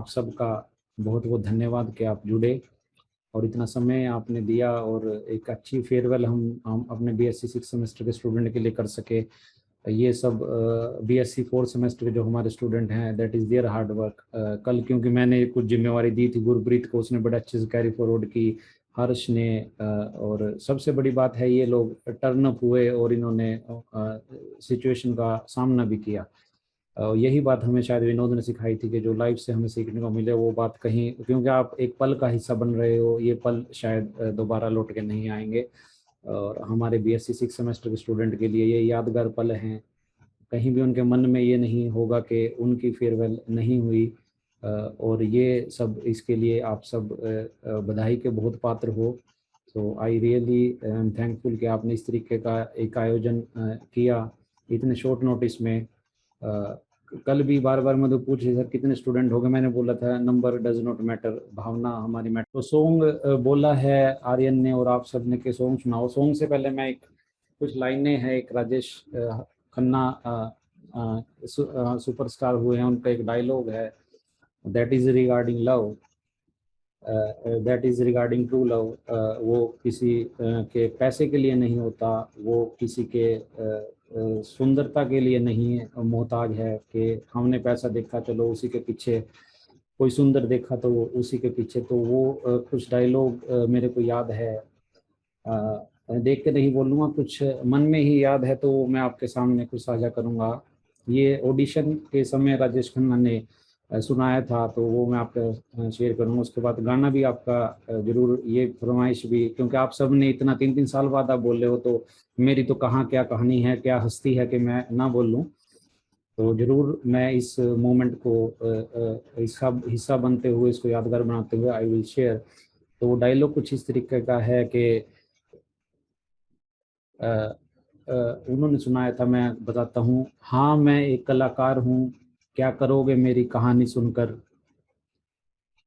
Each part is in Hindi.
आप सबका बहुत बहुत धन्यवाद कि आप जुड़े और इतना समय आपने दिया और एक अच्छी फेयरवेल हम अपने बीएससी 6 सेमेस्टर के स्टूडेंट के लिए कर सके। ये सब बीएससी 4 सेमेस्टर के जो हमारे स्टूडेंट हैं, that is there hard work. कल क्योंकि मैंने कुछ जिम्मेवारी दी थी गुरप्रीत को, उसने बड़े अच्छे से कैरी फॉरवर्ड की, हर्ष ने, और सबसे बड़ी बात है ये लोग टर्न अप हुए और इन्होंने सिचुएशन का सामना भी किया। यही बात हमें शायद विनोद ने सिखाई थी कि जो लाइफ से हमें सीखने को मिले वो बात कहीं, क्योंकि आप एक पल का हिस्सा बन रहे हो, ये पल शायद दोबारा लौट के नहीं आएंगे। और हमारे बीएससी 6 सेमेस्टर के स्टूडेंट के लिए ये यादगार पल हैं। कहीं भी उनके मन में ये नहीं होगा कि उनकी फेयरवेल नहीं हुई। और ये सब इसके लिए आप सब बधाई के बहुत पात्र हो। तो आई रियली एम थैंकफुल कि आपने इस तरीके का एक आयोजन किया इतने शॉर्ट नोटिस में। कल भी बार बार मुझे पूछ रहे सर कितने स्टूडेंट हो गए, मैंने बोला था नंबर डज नॉट मैटर, भावना हमारी मैटर। तो सॉन्ग बोला है आर्यन ने और आप सब ने कि सॉन्ग सुनाओ। सॉन्ग से पहले मैं एक कुछ लाइनें हैं, एक राजेश खन्ना सुपरस्टार हुए हैं, उनका एक डायलॉग है, that is regarding love, that is regarding true love. वो किसी के पैसे के लिए नहीं होता, वो किसी के सुंदरता के लिए नहीं मोहताज है कि हमने पैसा देखा चलो उसी के पीछे, कोई सुंदर देखा तो उसी के पीछे। तो वो कुछ डायलॉग मेरे को याद है, देख के नहीं बोलूँगा, कुछ मन में ही याद है, तो मैं आपके सामने कुछ साझा करूँगा। ये ऑडिशन के समय राजेश खन्ना ने सुनाया था, तो वो मैं आपका शेयर करूँगा। उसके बाद गाना भी आपका जरूर, ये फरमाइश भी, क्योंकि आप सब ने इतना 3-3 साल बाद आप बोल रहे हो, तो मेरी तो कहाँ क्या कहानी है, क्या हस्ती है कि मैं ना बोल लूँ। तो जरूर मैं इस मोमेंट को इसका हिस्सा बनते हुए, इसको यादगार बनाते हुए आई विल शेयर। तो वो डायलॉग कुछ इस तरीके का है कि उन्होंने सुनाया था, मैं बताता हूँ। हाँ मैं एक कलाकार हूँ, क्या करोगे मेरी कहानी सुनकर,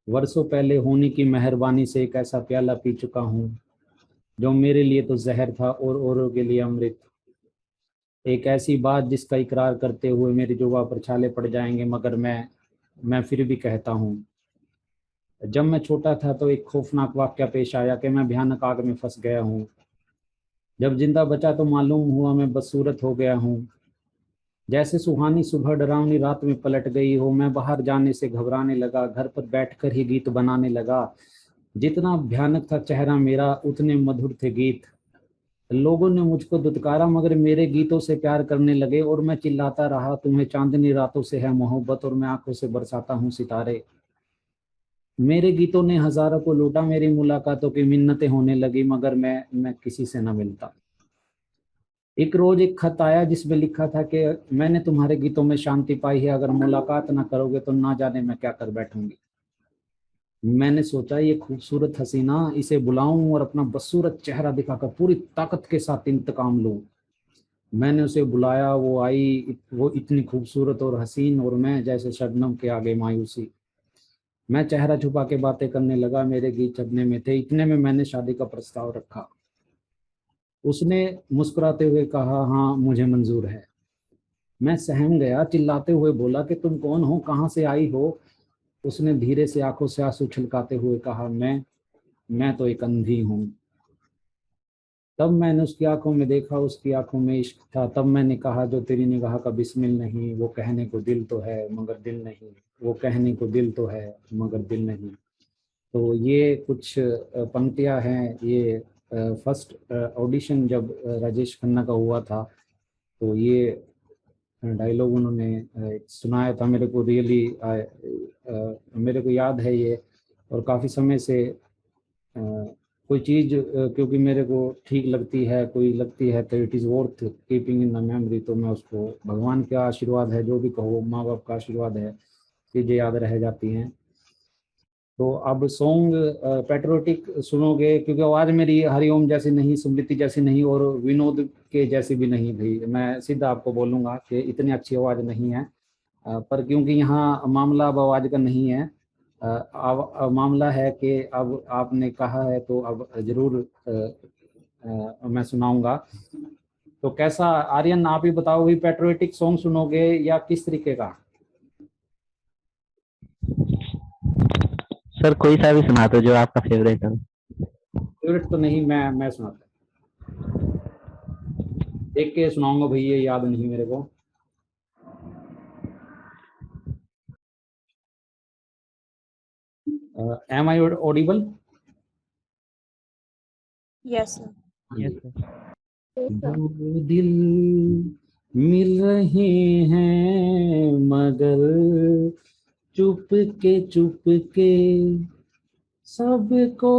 वर्षों पहले होने की मेहरबानी से एक ऐसा प्याला पी चुका हूँ जो मेरे लिए तो जहर था और औरों के लिए अमृत। एक ऐसी बात जिसका इकरार करते हुए मेरी जुबां पर छाले पड़ जाएंगे, मगर मैं फिर भी कहता हूँ। जब मैं छोटा था तो एक खौफनाक वाकया पेश आया कि मैं भयानक आग में फंस गया हूँ। जब जिंदा बचा तो मालूम हुआ मैं बदसूरत हो गया हूँ। जैसे सुहानी सुबह डरावनी रात में पलट गई हो, मैं बाहर जाने से घबराने लगा, घर पर बैठकर ही गीत बनाने लगा। जितना भयानक था चेहरा मेरा उतने मधुर थे गीत। लोगों ने मुझको दुत्कारा मगर मेरे गीतों से प्यार करने लगे, और मैं चिल्लाता रहा तुम्हें चांदनी रातों से है मोहब्बत, और मैं आंखों से बरसाता हूँ सितारे। मेरे गीतों ने हजारों को लूटा, मेरी मुलाकातों की मिन्नतें होने लगी, मगर मैं किसी से न मिलता। एक रोज एक खत आया जिसमें लिखा था कि मैंने तुम्हारे गीतों में शांति पाई है, अगर मुलाकात ना करोगे तो ना जाने मैं क्या कर बैठूंगी। मैंने सोचा ये खूबसूरत हसीना, इसे बुलाऊं और अपना बदसूरत चेहरा दिखाकर पूरी ताकत के साथ इंतकाम लूं। मैंने उसे बुलाया, वो आई, वो इतनी खूबसूरत और हसीन, और मैं जैसे शबनम के आगे मायूसी। मैं चेहरा छुपा के बातें करने लगा, मेरे गीत चबने में थे, इतने में मैंने शादी का प्रस्ताव रखा। उसने मुस्कुराते हुए कहा हाँ मुझे मंजूर है। मैं सहम गया, चिल्लाते हुए बोला कि तुम कौन हो, कहाँ से आई हो। उसने धीरे से आंखों से आंसू छलकाते हुए कहा मैं तो एक अंधी हूँ। तब मैंने उसकी आंखों में देखा, उसकी आंखों में इश्क था। तब मैंने कहा जो तेरी निगाह का बिस्मिल नहीं, वो कहने को दिल तो है मगर दिल नहीं, वो कहने को दिल तो है मगर दिल नहीं। तो ये कुछ पंक्तियां हैं। ये फर्स्ट ऑडिशन जब राजेश खन्ना का हुआ था, तो ये डायलॉग उन्होंने सुनाया था। मेरे को रियली मेरे को याद है ये, और काफ़ी समय से कोई चीज़ क्योंकि मेरे को ठीक लगती है, कोई लगती है, तो it is worth keeping in the memory. तो मैं उसको, भगवान का आशीर्वाद है, जो भी कहो, माँ बाप का आशीर्वाद है, चीज़ें याद रह जाती हैं। तो अब सॉन्ग पेट्रोटिक सुनोगे, क्योंकि आवाज़ मेरी हरिओम जैसी नहीं, स्मृति जैसी नहीं, और विनोद के जैसी भी नहीं थी। मैं सीधा आपको बोलूँगा कि इतनी अच्छी आवाज़ नहीं है। पर क्योंकि यहाँ मामला अब आवाज़ का नहीं है, अब मामला है कि अब आपने कहा है तो अब जरूर मैं सुनाऊंगा। तो कैसा आर्यन, आप ही बताओ, भी पेट्रियोटिक सॉन्ग सुनोगे या किस तरीके का? सर कोई सा भी सुना दो जो आपका फेवरेट हो। फेवरेट तो नहीं, मैं सुनाता हूँ। देख के सुनाऊंगा भैया, याद नहीं मेरे को। Am I audible? Yes sir. हाँ यस जी। सर। दो दिल मिल रहे हैं मगर चुप के सबको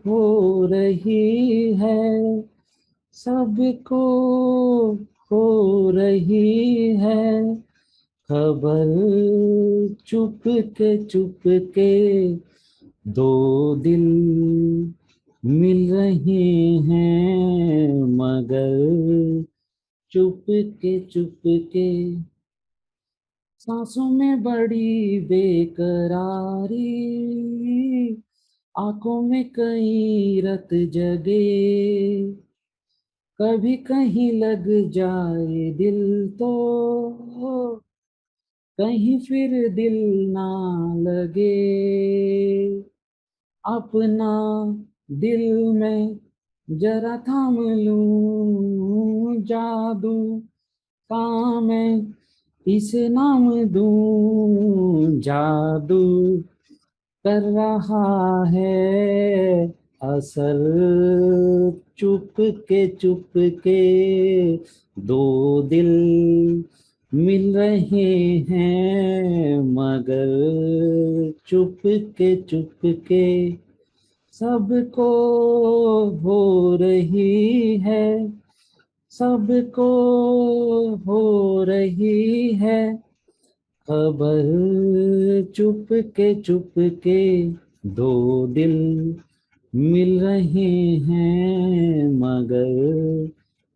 हो रही है, सबको हो रही है खबर। चुप के दो दिल मिल रहे हैं मगर चुप के सांसों में बड़ी बेकरारी, आंखों में कई रत जगे, कभी कहीं लग जाए दिल तो कहीं फिर दिल ना लगे। अपना दिल में जरा थाम लूं, जादू का मैं इसे नाम दूं, जादू कर रहा है असर। चुप के दो दिल मिल रहे हैं मगर चुप के सबको हो रही है, सबको हो रही है खबर। चुप के दो दिल मिल रहे हैं मगर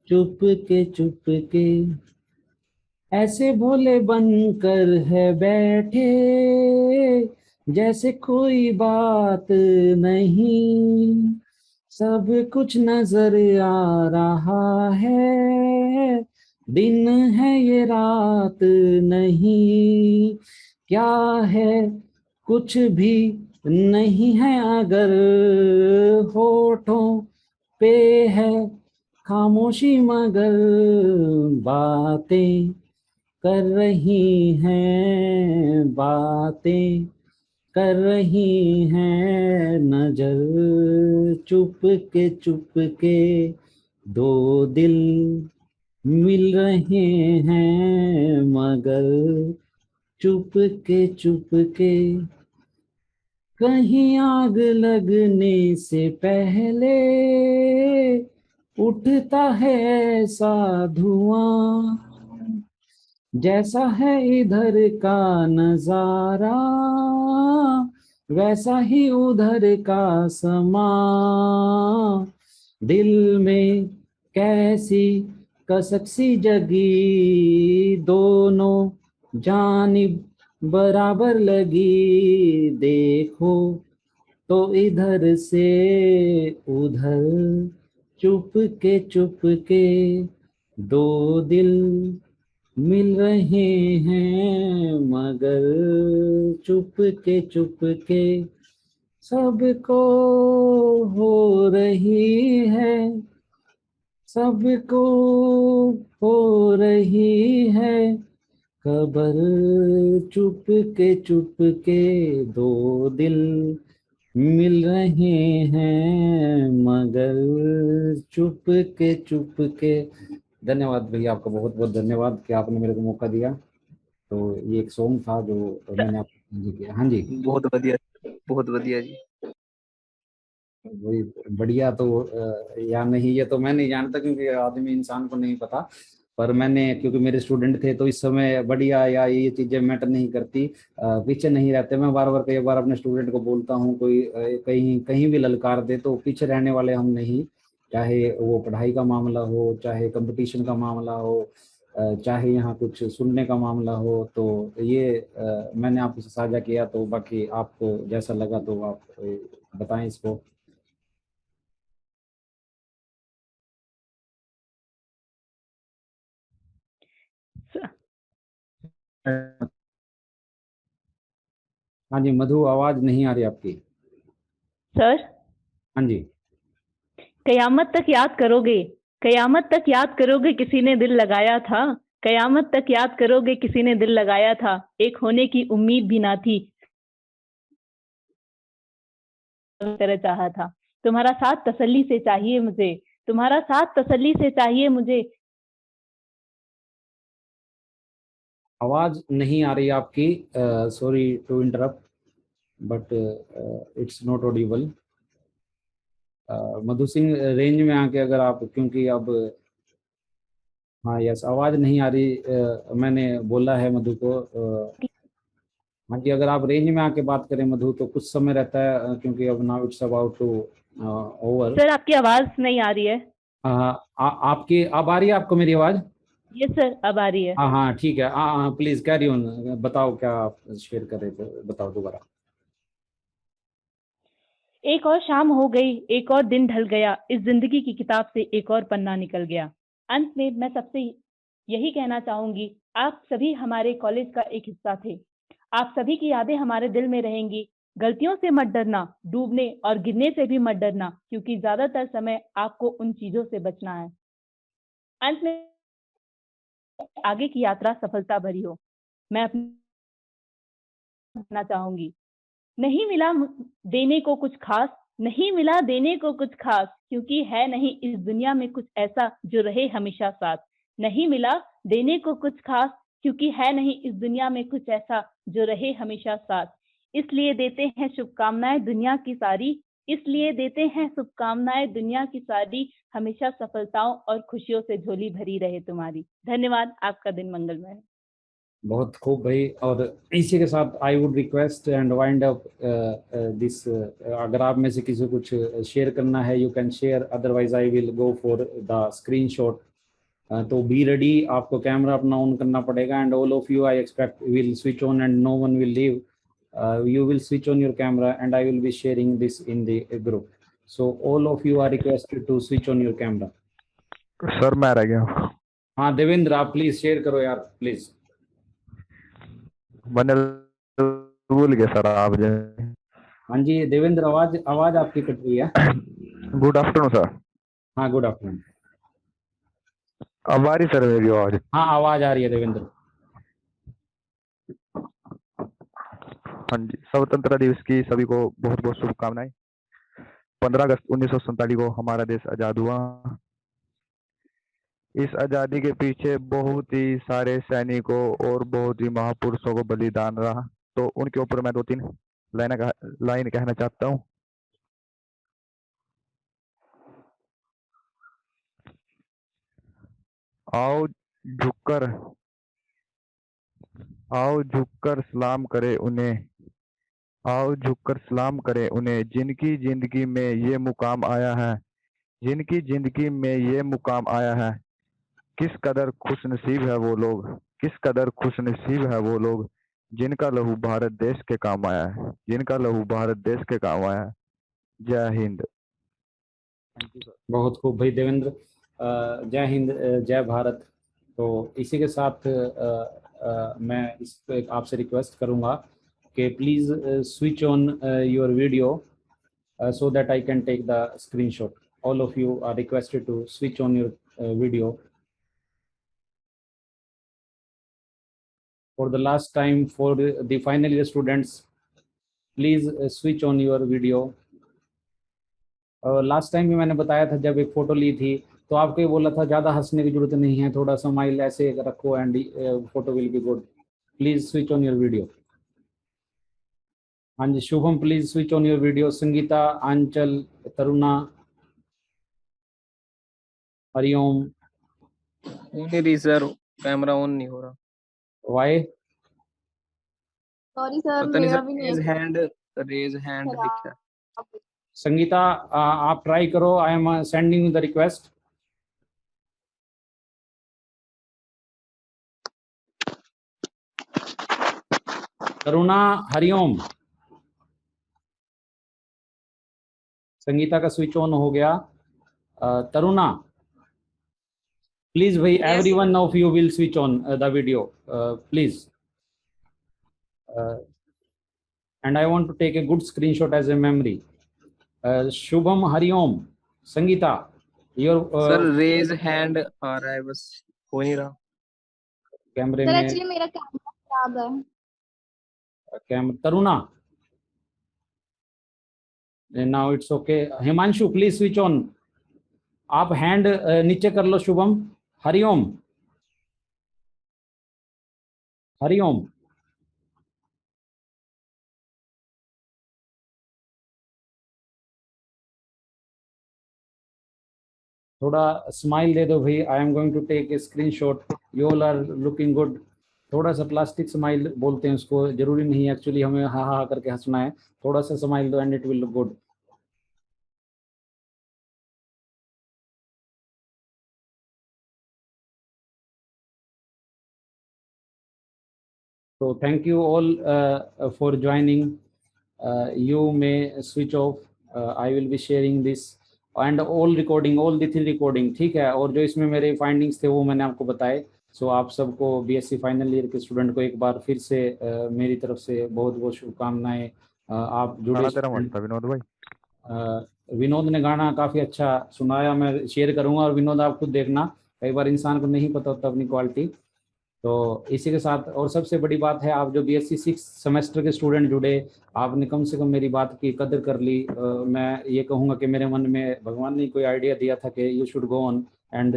चुप के ऐसे भोले बनकर है बैठे जैसे कोई बात नहीं, सब कुछ नजर आ रहा है, दिन है ये रात नहीं, क्या है कुछ भी नहीं है अगर होठों पे है खामोशी मगर बातें कर रही हैं, बातें कर रही हैं नजर। चुप के दो दिल मिल रहे हैं मगर चुप के कहीं आग लगने से पहले उठता है ऐसा धुआं, जैसा है इधर का नजारा वैसा ही उधर का समा। दिल में कैसी कसक सी जगी, दोनों जानिब बराबर लगी, देखो तो इधर से उधर चुप के दो दिल मिल रहे हैं मगर चुप के सबको हो रही है, सबको हो रही है खबर। चुप के दो दिल मिल रहे हैं मगर चुप के धन्यवाद भैया, आपका बहुत बहुत धन्यवाद कि आपने मेरे को मौका दिया। तो ये एक सॉन्ग था जो मैंने आपको जी किया। हाँ जी। बहुत बढ़िया, बहुत बढ़िया जी। वही बढ़िया तो या नहीं ये तो मैं नहीं जानता क्योंकि आदमी इंसान को नहीं पता, पर मैंने क्योंकि मेरे स्टूडेंट थे तो इस समय बढ़िया या ये चीजें मैटर नहीं करती, पीछे नहीं रहते। मैं बार बार कई बार अपने स्टूडेंट को बोलता हूँ कोई कहीं कहीं भी ललकार दे तो पीछे रहने वाले हम नहीं, चाहे वो पढ़ाई का मामला हो, चाहे कंपटीशन का मामला हो, चाहे यहाँ कुछ सुनने का मामला हो। तो ये मैंने आपसे साझा किया, तो बाकी आपको जैसा लगा तो आप बताएं इसको। हाँ जी मधु, आवाज नहीं आ रही आपकी। सर, हाँ जी। कयामत तक याद करोगे, कयामत तक याद करोगे किसी ने दिल लगाया था, कयामत तक याद करोगे किसी ने दिल लगाया था, एक होने की उम्मीद भी ना थी, तरह चाहा था। तुम्हारा साथ तसल्ली से चाहिए मुझे, तुम्हारा साथ तसल्ली से चाहिए मुझे। आवाज नहीं आ रही आपकी, sorry to interrupt, but it's not audible. Madhu Singh, range में आके अगर आप, क्योंकि अब, हाँ यस, आवाज नहीं आ रही। मैंने बोला है मधु को। हाँ जी, अगर आप रेंज में आके बात करें मधु तो कुछ समय रहता है, क्योंकि अब now it's about to over. सर, आपकी आवाज नहीं आ रही है। आपकी अब आ रही है आपको मेरी आवाज? यस सर, अब आ रही है। हाँ हाँ ठीक है। प्लीज कैरी ऑन, बताओ क्या आप शेयर कर रहे थे, बताओ दोबारा। एक और शाम हो गई, एक और दिन ढल गया, इस जिंदगी की किताब से एक और पन्ना निकल गया। अंत में मैं सबसे यही कहना चाहूंगी, आप सभी हमारे कॉलेज का एक हिस्सा थे। आप सभी की यादें हमारे दिल में रहेंगी। गलतियों से मत डरना, डूबने और गिरने से भी मत डरना, क्योंकि ज्यादातर समय आपको उन चीजों से बचना है। अंत में आगे की यात्रा सफलता भरी हो। मैं अपना चाहूंगी, नहीं मिला देने को कुछ खास, नहीं मिला देने को कुछ खास, क्योंकि है नहीं इस दुनिया में कुछ ऐसा जो रहे हमेशा साथ। नहीं मिला देने को कुछ खास, क्योंकि है नहीं इस दुनिया में कुछ ऐसा जो रहे हमेशा साथ। इसलिए देते हैं शुभकामनाएं दुनिया की सारी, इसलिए देते हैं शुभकामनाएं दुनिया की सारी, हमेशा सफलताओं और खुशियों से झोली भरी रहे तुम्हारी। धन्यवाद, आपका दिन मंगलमय हो। बहुत खूब भाई। और इसी के साथ I would request and wind up this. अगर आप में से किसी को कुछ शेयर करना है, you can share, otherwise I will go for the screenshot. तो बी रेडी, आपको कैमरा अपना ऑन करना पड़ेगा, and all of you I expect will switch on and no one will leave. You will switch on your camera and I will be sharing this in the group. So all of you are requested to switch on your camera. Sir मैं रह गया। हाँ देवेंद्र, आप प्लीज शेयर करो यार, प्लीज। मैंने भूल गया सर आप जो। हाँ जी देवेंद्र, आवाज आवाज आपकी कट रही है। Good afternoon sir. हाँ गुड आफ्टरनून। अब आ रही सर मेरी आवाज? हाँ आवाज आ रही है देवेंद्र। हाँ जी, स्वतंत्रता दिवस की सभी को बहुत बहुत शुभकामनाएं। 15 अगस्त 1947 को हमारा देश आजाद हुआ। इस आजादी के पीछे बहुत ही सारे सैनिकों और बहुत ही महापुरुषों को बलिदान रहा, तो उनके ऊपर मैं 2-3 लाइन कहना चाहता हूँ। आओ झुककर आओ झुककर सलाम करें उन्हें, आओ झुककर सलाम करें उन्हें, जिनकी जिंदगी में ये मुकाम आया है, जिनकी जिंदगी में ये मुकाम आया है। किस कदर खुशनसीब है वो लोग, किस कदर खुशनसीब है वो लोग, जिनका लहू भारत देश के काम आया है, जिनका लहू भारत देश के काम आया है। जय हिंद। बहुत खूब भाई देवेंद्र। जय हिंद, जय भारत। तो इसी के साथ मैं इस पे आपसे रिक्वेस्ट करूंगा कि please switch on your video so that I can take the screenshot. All of you are requested to switch on your video. For the last time, for the final year students, please switch on your video. Last time भी मैंने बताया था, जब एक फोटो ली थी तो आपको ये बोला था ज़्यादा हंसने की जरूरत नहीं है, थोड़ा स्माइल ऐसे रखो and photo will be good. Please switch on your video. हाँ जी Shubham, please switch on your video. Sangeeta, Anchal, Taruna, Hariom. On ही रही सर, कैमरा ऑन नहीं हो रहा। वाई? सॉरी सर, पता नहीं मेरा सर, भी नहीं रेज हैंड लिखा है। संगीता, आप ट्राई करो। I am sending the request. Karuna, Hariom. Sangeeta का स्विच ऑन हो गया। तरुणा, प्लीज भाई, every one of you will switch on the video please. and I want to take a good screenshot as a memory. Shubham, Hariom, Sangeeta, your sir raise hand आ रहा है, बस हो नहीं रहा। कैमरे सर में एक्चुअली मेरा कैमरा खराब है। Taruna, now it's okay. Himanshu, please switch on. आप हैंड नीचे कर लो। शुभम, हरिओम, हरिओम। थोड़ा स्माइल दे दो भाई। I am going to take a screenshot, you all are looking good. थोड़ा सा प्लास्टिक स्माइल बोलते हैं उसको, जरूरी नहीं एक्चुअली हमें हा हा करके हंसना है। थोड़ा सा स्माइल दो and it will look good. So thank you all for joining. You may switch off. I will be sharing this and all recording, all the 3 recording, ठीक है। और जो इसमें मेरे फाइंडिंग्स थे वो मैंने आपको बताए। सो आप सबको बीएससी फाइनल ईयर के स्टूडेंट को एक बार फिर से मेरी तरफ से बहुत बहुत शुभकामनाएं। आप जुड़े। तेरा मत था विनोद भाई। विनोद ने गाना काफ़ी अच्छा सुनाया, मैं शेयर करूंगा। और विनोद आप खुद देखना, कई बार इंसान को नहीं पता होता अपनी क्वालिटी। तो इसी के साथ और सबसे बड़ी बात है, आप जो बीएससी 6 सेमेस्टर के स्टूडेंट जुड़े, आपने कम से कम मेरी बात की कदर कर ली। मैं ये कहूँगा कि मेरे मन में भगवान ने कोई आइडिया दिया था कि you should go on and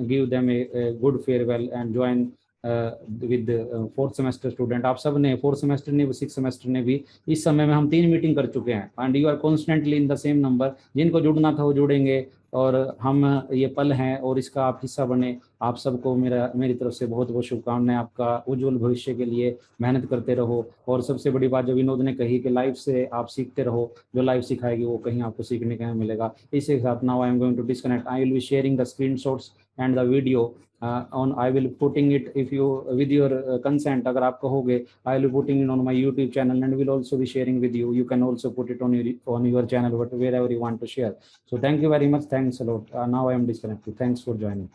give them a good farewell and join with 4th semester student. आप सब ने 4th सेमेस्टर ने 6th सेमेस्टर ने भी इस समय में हम 3 मीटिंग कर चुके हैं and you are constantly in the same number. जिनको जुड़ना था वो जुड़ेंगे और हम ये पल हैं और इसका आप हिस्सा बने। आप सबको मेरी तरफ से बहुत बहुत शुभकामनाएं। आपका उज्जवल भविष्य के लिए मेहनत करते रहो। और सबसे बड़ी बात जो विनोद ने कही कि लाइफ से आप सीखते रहो, जो लाइफ सिखाएगी वो कहीं आपको सीखने का मिलेगा। इसी के साथ now I am going to disconnect. I will be sharing the screenshots and the video on I will putting it if you with your consent, अगर आप कहोगे, I will be putting it on my YouTube channel and will also be sharing with you. You can also put it on your channel, but wherever you want to share. So thank you very much. Thanks a lot. Now I am disconnected. Thanks for joining.